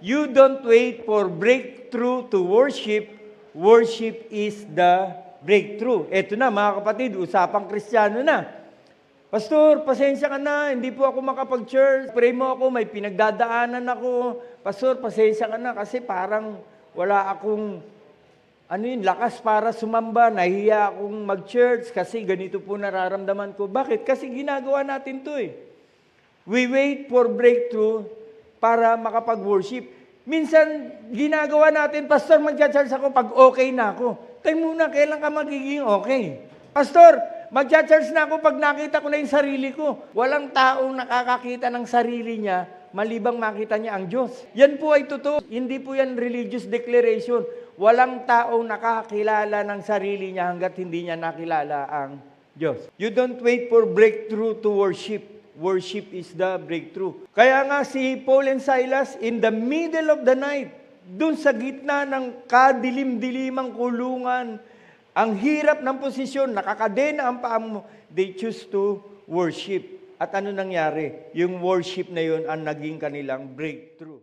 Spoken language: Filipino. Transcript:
You don't wait for breakthrough to worship. Worship is the breakthrough. Eto na mga kapatid, usapang Kristiyano na. Pastor, pasensya ka na, hindi po ako makapag-church. Pray mo ako, may pinagdadaanan ako. Pastor, pasensya ka na kasi parang wala akong lakas para sumamba. Nahiya akong mag-church kasi ganito po nararamdaman ko. Bakit? Kasi ginagawa natin to eh. We wait for breakthrough para makapag-worship. Minsan, ginagawa natin, Pastor, mag-church ako pag okay na ako. Tayo muna, kailan ka magiging okay? Pastor, mag-church na ako pag nakita ko na yung sarili ko. Walang taong nakakakita ng sarili niya, malibang makita niya ang Diyos. Yan po ay totoo. Hindi po yan religious declaration. Walang taong nakakilala ng sarili niya hanggat hindi niya nakilala ang Diyos. You don't wait for breakthrough to worship. Worship is the breakthrough. Kaya nga si Paul and Silas, in the middle of the night, dun sa gitna ng kadilim-dilimang kulungan, ang hirap ng posisyon, nakakadena ang paa mo, they choose to worship. At ano nangyari? Yung worship na yun ang naging kanilang breakthrough.